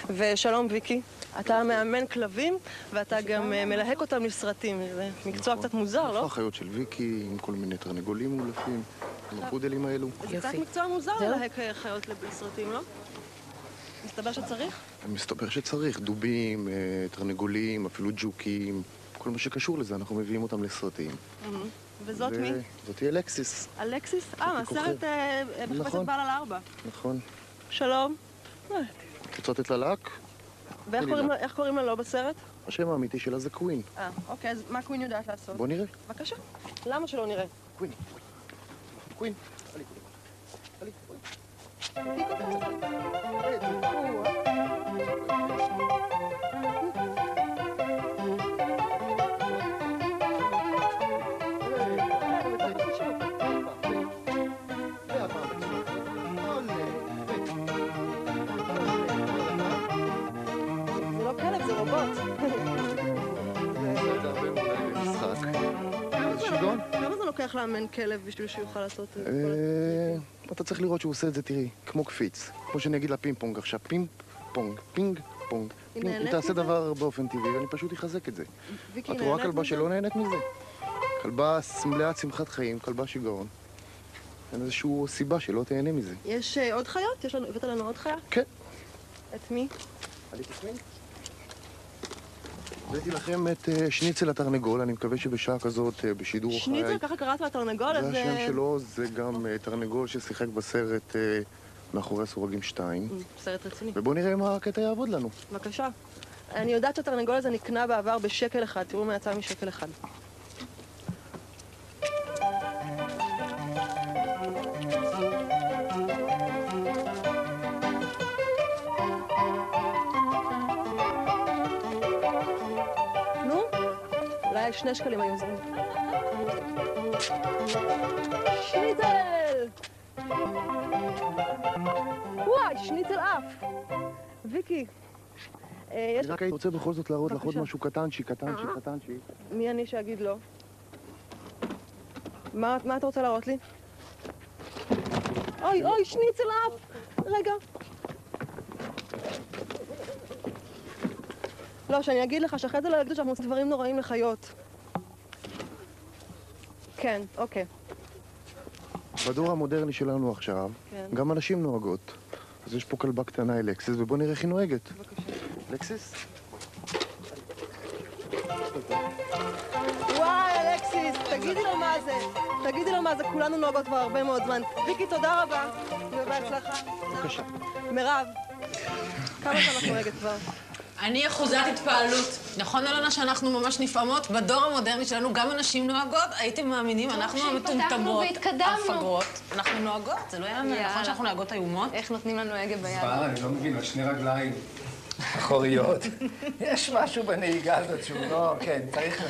ושלום ויקי, אתה מאמן כלבים ואתה גם מלהק אותם לסרטים, זה מקצוע קצת מוזר, לא? החיות של ויקי עם כל מיני תרנגולים מאולפים, עם הפודלים האלו. זה קצת מקצוע מוזר ללהק חיות לסרטים, לא? מסתבר שצריך? מסתבר שצריך, דובים, תרנגולים, אפילו ג'וקים, כל מה שקשור לזה, אנחנו מביאים אותם לסרטים. וזאת מי? זאתי אלקסיס. אלקסיס? מהסרט מחפשת בעל על 4. נכון. שלום. רוצה לתת לה לק? ואיך קוראים לה לא בסרט? השם האמיתי שלה זה קווין. אוקיי, אז מה קווין יודעת לעשות? בוא נראה. בבקשה. למה שלא נראה? קווין. קווין. כמה זה לוקח לאמן כלב בשביל שיוכל לעשות את זה? אתה צריך לראות שהוא עושה את זה, תראי, כמו קפיץ. כמו שאני אגיד לה פינג פונג עכשיו, פינג פונג, פינג פונג. היא תעשה דבר באופן טבעי ואני פשוט אחזק את זה. את רואה כלבה שלא נהנית מזה? כלבה מלאת שמחת חיים, כלבה שיגעון. אין איזושהי סיבה שלא תהנה מזה. יש עוד חיות? הבאת לנו עוד חיה? כן. את מי? הבאתי לכם את שניצל התרנגול, אני מקווה שבשעה כזאת בשידור חי. שניצל, ככה קראת לתרנגול? זה השם שלו, זה גם תרנגול ששיחק בסרט מאחורי הסורגים 2. סרט רציני. ובואו נראה אם הקטע יעבוד לנו. בבקשה. אני יודעת שהתרנגול הזה נקנה בעבר בשקל אחד, תראו מה יצא משקל אחד. אולי 2 שקלים היו עוזרים. שניצל! וואי, שניצל אף! ויקי, אני רק הייתי רוצה בכל זאת להראות לך עוד משהו קטנצ'י. מי אני שאגיד לא? מה אתה רוצה להראות לי? אוי, שניצל אף! רגע. לא, שאני אגיד לך שאחרי זה לא יגידו שאנחנו עושים דברים נוראים לחיות. כן, אוקיי. בדור המודרני שלנו עכשיו, גם אנשים נוהגות. אז יש פה כלבה קטנה אלקסיס, ובוא נראה איך היא נוהגת. בבקשה. אלקסיס? וואי, אלקסיס, תגידי לו מה זה, כולנו נוהגות כבר הרבה מאוד זמן. ויקי, תודה רבה. ובהצלחה. בבקשה. מירב, כמה זמן את נוהגת כבר? אני אחוזת התפעלות. נכון, אלונה, שאנחנו ממש נפעמות? בדור המודרני שלנו גם אנשים נוהגות. הייתם מאמינים, אנחנו המטומטמות, הפגרות. אנחנו נוהגות, זה לא יאמן. נכון שאנחנו נוהגות איומות? איך נותנים לנו הגה ביד? סבבה, אני לא מבין, על 2 רגליים אחוריות. יש משהו בנהיגה הזאת שהוא לא... כן, צריך...